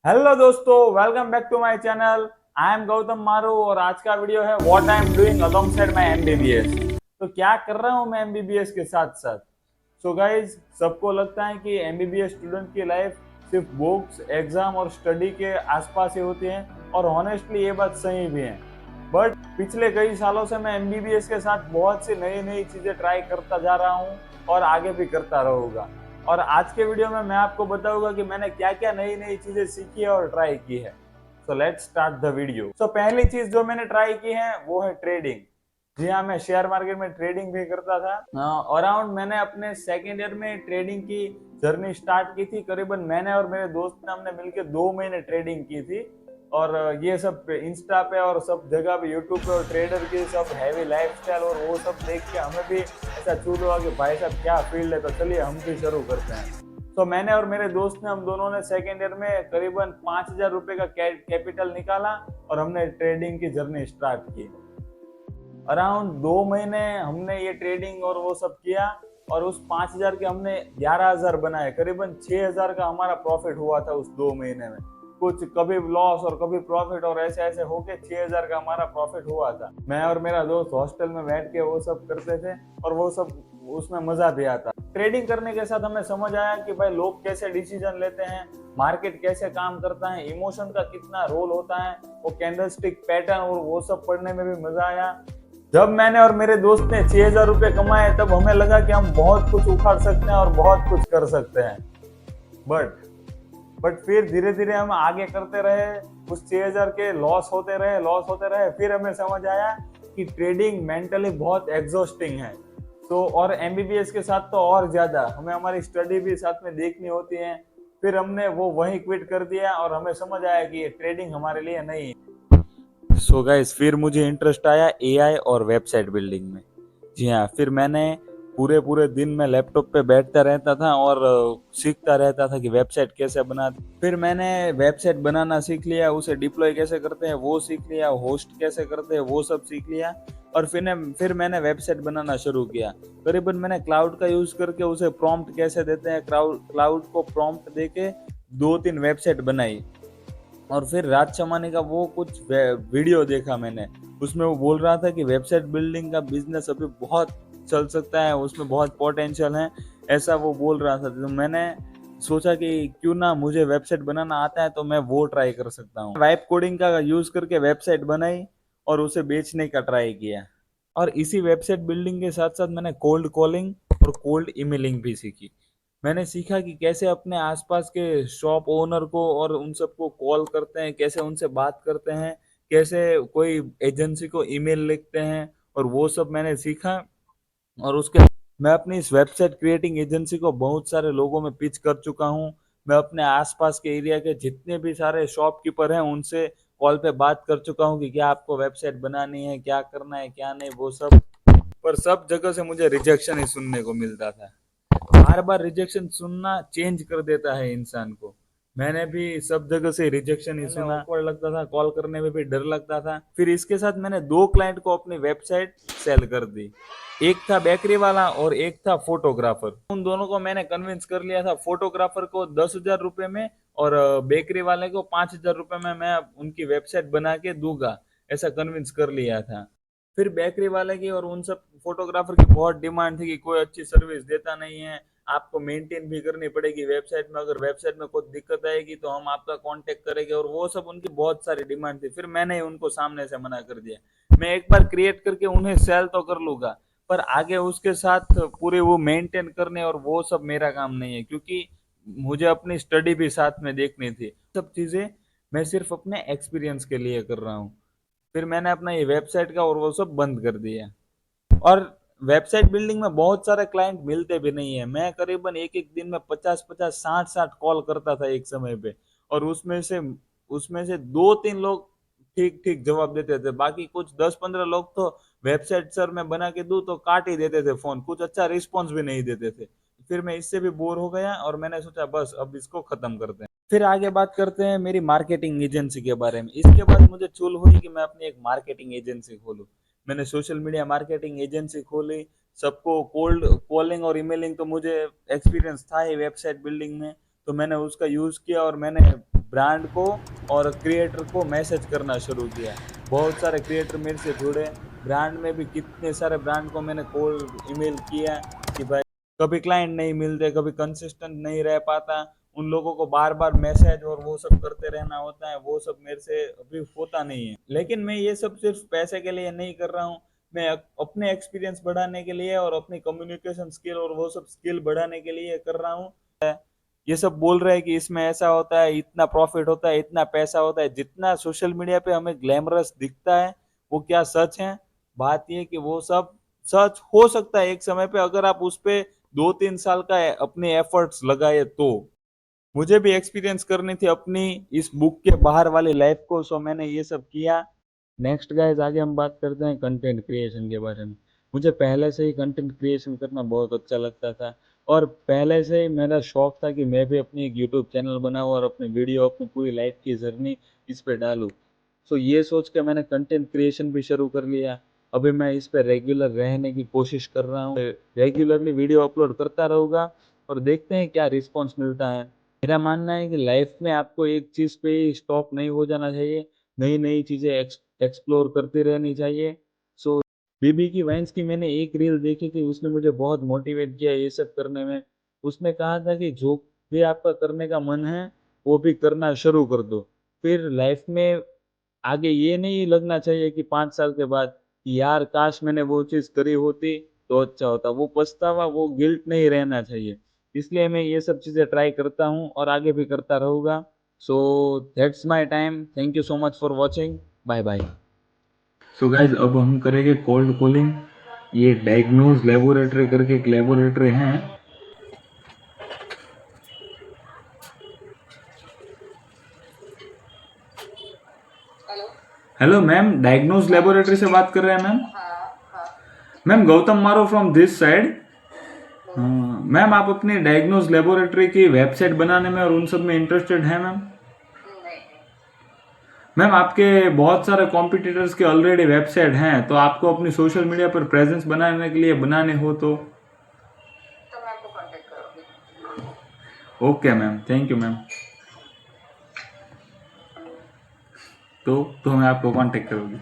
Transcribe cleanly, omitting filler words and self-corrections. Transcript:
Hello दोस्तों, welcome back to my channel. I am Gautam Maru और आज का वीडियो है what I am doing alongside my MBBS. तो क्या कर रहा हूँ मैं एमबीबीएस के साथ साथ। सो गाइज, सबको लगता है कि एमबीबीएस स्टूडेंट की लाइफ सिर्फ बुक्स, एग्जाम और स्टडी के आसपास ही होती है, और ऑनेस्टली ये बात सही भी है। बट पिछले कई सालों से मैं एमबीबीएस के साथ बहुत सी नई नई चीजें ट्राई करता जा रहा हूँ और आगे भी करता रहूंगा। और आज के वीडियो में मैं आपको बताऊंगा कि मैंने क्या क्या नई नई चीजें सीखी है और ट्राई की है। So let's start the video. सो पहली चीज जो मैंने ट्राई की है वो है ट्रेडिंग। जी हाँ, मैं शेयर मार्केट में ट्रेडिंग भी करता था। अराउंड मैंने अपने सेकेंड ईयर में ट्रेडिंग की जर्नी स्टार्ट की थी। करीबन मैंने और मेरे दोस्त ने हमने मिलकर 2 महीने ट्रेडिंग की थी। और ये सब इंस्टा पे और सब जगह पे, यूट्यूब पे और ट्रेडर की सब हैवी लाइफस्टाइल और वो सब देख के हमें भी ऐसा चूल हुआ कि भाई साहब क्या फील्ड है, तो चलिए हम भी शुरू करते हैं। तो मैंने और मेरे दोस्त ने, हम दोनों ने सेकेंड ईयर में करीबन 5,000 रुपए का कैपिटल निकाला और हमने ट्रेडिंग की जर्नी स्टार्ट की। अराउंड 2 महीने हमने ये ट्रेडिंग और वो सब किया, और उस 5,000 के हमने 11,000 बनाए। करीबन 6,000 का हमारा प्रॉफिट हुआ था उस 2 महीने में। कुछ कभी लॉस और कभी प्रॉफिट, और ऐसे ऐसे होके 6,000 का हमारा प्रॉफिट हुआ था। मैं और मेरा दोस्त हॉस्टल में बैठ के वो सब करते थे, और वो सब उसमें मजा भी आता। ट्रेडिंग करने के साथ हमें समझ आया कि भाई लोग कैसे डिसीजन लेते हैं, मार्केट कैसे काम करता है, इमोशन का कितना रोल होता है, वो कैंडलस्टिक पैटर्न और वो सब पढ़ने में भी मजा आया। जब मैंने और मेरे दोस्त ने 6,000 रुपये कमाए, तब हमें लगा कि हम बहुत कुछ उखाड़ सकते हैं और बहुत कुछ कर सकते हैं। बट बट फिर धीरे धीरे हम आगे करते रहे। उस 6,000 के लॉस होते रहे। फिर हमें समझ आया कि ट्रेडिंग मेंटली बहुत एग्जॉस्टिंग है। तो और एमबीबीएस के साथ तो और ज्यादा, हमें हमारी स्टडी भी साथ में देखनी होती है। फिर हमने वो वहीं क्विट कर दिया और हमें समझ आया कि ये ट्रेडिंग हमारे लिए नहीं है। सो गाइस, फिर मुझे इंटरेस्ट आया एआई और वेबसाइट बिल्डिंग में। जी हाँ, फिर मैंने पूरे पूरे दिन में लैपटॉप पे बैठता रहता था और सीखता रहता था कि वेबसाइट कैसे बनाते। फिर मैंने वेबसाइट बनाना सीख लिया, उसे डिप्लॉय कैसे करते हैं वो सीख लिया, होस्ट कैसे करते हैं वो सब सीख लिया। और फिर मैंने वेबसाइट बनाना शुरू किया। करीबन मैंने क्लाउड का यूज करके उसे प्रॉम्प्ट कैसे देते हैं, क्लाउड को प्रॉम्प्ट देके 2-3 वेबसाइट बनाई। और फिर राज शमानी का वो कुछ वीडियो देखा मैंने। उसमें वो बोल रहा था कि वेबसाइट बिल्डिंग का बिजनेस अभी बहुत चल सकता है, उसमें बहुत पोटेंशियल है, ऐसा वो बोल रहा था। तो मैंने सोचा कि क्यों ना, मुझे वेबसाइट बनाना आता है तो मैं वो ट्राई कर सकता हूँ। वाइब कोडिंग का यूज करके वेबसाइट बनाई और उसे बेचने का ट्राई किया। और इसी वेबसाइट बिल्डिंग के साथ साथ मैंने कोल्ड कॉलिंग और कोल्ड ईमेलिंग भी सीखी। मैंने सीखा कि कैसे अपने आसपास के शॉप ओनर को और उन सबको कॉल करते हैं, कैसे उनसे बात करते हैं, कैसे कोई एजेंसी को ईमेल लिखते हैं, और वो सब मैंने सीखा। और उसके मैं अपनी इस वेबसाइट क्रिएटिंग एजेंसी को बहुत सारे लोगों में पिच कर चुका हूँ। मैं अपने आसपास के एरिया के जितने भी सारे शॉपकीपर हैं उनसे कॉल पे बात कर चुका हूँ कि क्या आपको वेबसाइट बनानी है, क्या करना है क्या नहीं, वो सब। पर सब जगह से मुझे रिजेक्शन ही सुनने को मिलता था। बार बार रिजेक्शन सुनना चेंज कर देता है इंसान को। मैंने भी सब जगह से रिजेक्शन ही सुना, awkward लगता था, कॉल करने में भी डर लगता था। फिर इसके साथ मैंने 2 क्लाइंट को अपनी वेबसाइट सेल कर दी। एक था बेकरी वाला और एक था फोटोग्राफर। उन दोनों को मैंने कन्विंस कर लिया था, फोटोग्राफर को 10,000 रुपए में और बेकरी वाले को 5,000 रुपए में मैं उनकी वेबसाइट बना के दूंगा, ऐसा कन्विंस कर लिया था। फिर बेकरी वाले की और उन सब फोटोग्राफर की बहुत डिमांड थी कि कोई अच्छी सर्विस देता नहीं है, आपको मेंटेन भी करनी पड़ेगी वेबसाइट में, अगर वेबसाइट में कोई दिक्कत आएगी तो हम आपका कांटेक्ट करेंगे, और वो सब उनकी बहुत सारी डिमांड थी। फिर मैंने उनको सामने से मना कर दिया। मैं एक बार क्रिएट करके उन्हें सेल तो कर लूंगा, पर आगे उसके साथ पूरे वो मेंटेन करने और वो सब मेरा काम नहीं है, क्योंकि मुझे अपनी स्टडी भी साथ में देखनी थी। सब चीजें मैं सिर्फ अपने एक्सपीरियंस के लिए कर रहा हूँ। फिर मैंने अपना ये वेबसाइट का और वो सब बंद कर दिया। और वेबसाइट बिल्डिंग में बहुत सारे क्लाइंट मिलते भी नहीं है। मैं करीबन एक एक दिन में 50-50, 60-60 कॉल करता था एक समय पे, और उसमें से 2-3 लोग ठीक ठीक जवाब देते थे। बाकी कुछ 10-15 लोग तो वेबसाइट सर मैं बना के दूं तो काट ही देते थे फोन, कुछ अच्छा रिस्पॉन्स भी नहीं देते थे। फिर मैं इससे भी बोर हो गया और मैंने सोचा बस अब इसको खत्म करते हैं। फिर आगे बात करते हैं मेरी मार्केटिंग एजेंसी के बारे में। इसके बाद मुझे चुल हुई कि मैं अपनी एक मार्केटिंग एजेंसी खोलूं। मैंने सोशल मीडिया मार्केटिंग एजेंसी खोली। सबको कोल्ड कॉलिंग और ईमेलिंग तो मुझे एक्सपीरियंस था ही वेबसाइट बिल्डिंग में। तो मैंने उसका यूज़ किया और मैंने ब्रांड को और क्रिएटर को मैसेज करना शुरू किया। बहुत सारे क्रिएटर मेरे से जुड़े, ब्रांड में भी कितने सारे ब्रांड को मैंने कॉल ईमेल किया कि भाई कभी क्लाइंट नहीं मिलते, कभी कंसिस्टेंट नहीं रह पाता, उन लोगों को बार बार मैसेज और वो सब करते रहना होता है, वो सब मेरे से अभी होता नहीं है। लेकिन मैं ये सब सिर्फ पैसे के लिए नहीं कर रहा हूँ, मैं अपने एक्सपीरियंस बढ़ाने के लिए और अपनी कम्युनिकेशन स्किल और वो सब स्किल बढ़ाने के लिए कर रहा हूँ। ये सब बोल रहे हैं कि इसमें ऐसा होता है, इतना प्रॉफिट होता है, इतना पैसा होता है, जितना सोशल मीडिया पे हमें ग्लैमरस दिखता है वो क्या सच है? बात ये कि वो सब सच हो सकता है एक समय पे, अगर आप उस पे 2-3 साल का अपने एफर्ट्स लगाए तो। मुझे भी एक्सपीरियंस करनी थी अपनी इस बुक के बाहर वाली लाइफ को, सो मैंने ये सब किया। नेक्स्ट गाइस, आगे हम बात करते हैं कंटेंट क्रिएशन के बारे में। मुझे पहले से ही कंटेंट क्रिएशन करना बहुत अच्छा लगता था और पहले से ही मेरा शौक था कि मैं भी अपनी एक यूट्यूब चैनल बनाऊं और अपनी वीडियो, अपनी पूरी लाइफ की जर्नी इस पे डालूं। सो ये सोच के मैंने कंटेंट क्रिएशन भी शुरू कर लिया। अभी मैं इस पे रेगुलर रहने की कोशिश कर रहा हूँ, रेगुलरली वीडियो अपलोड करता रहूँगा और देखते हैं क्या रिस्पॉन्स मिलता है। मेरा मानना है कि लाइफ में आपको एक चीज़ पे ही स्टॉप नहीं हो जाना चाहिए, नई नई चीज़ें एक्सप्लोर करती रहनी चाहिए। सो बीबी की वाइन्स की मैंने एक रील देखी थी, उसने मुझे बहुत मोटिवेट किया ये सब करने में। उसने कहा था कि जो भी आपका करने का मन है वो भी करना शुरू कर दो, फिर लाइफ में आगे ये नहीं लगना चाहिए कि 5 साल के बाद कि यार काश मैंने वो चीज़ करी होती तो अच्छा होता। वो पछतावा, वो गिल्ट नहीं रहना चाहिए। इसलिए मैं ये सब चीज़ें ट्राई करता हूँ और आगे भी करता रहूँगा। So that's my time. Thank you so much for watching. Bye bye. So guys, अब हम करेंगे कोल्ड कॉलिंग। ये डायग्नोज लेबोरेटरी करके एक लेबोरेटरी है। Hello. Hello ma'am, diagnose laboratory से बात कर रहे हैं मैम? हाँ हाँ। मैम, गौतम मारो फ्रॉम दिस साइड। बोलो। मैम, आप अपनी डायग्नोज लेबोरेटरी की वेबसाइट बनाने में और उन सब में इंटरेस्टेड हैं मैम? नहीं नहीं। मैम, आपके बहुत सारे कॉम्पिटिटर्स के ऑलरेडी वेबसाइट हैं, तो आपको अपनी सोशल मीडिया पर प्रेजेंस बनाने के लिए बनाने हो तो मैं आपको कांटेक्ट करूँगी। Okay ma'am, thank you ma'am. तो मैं आपको कांटेक्ट करूँगी।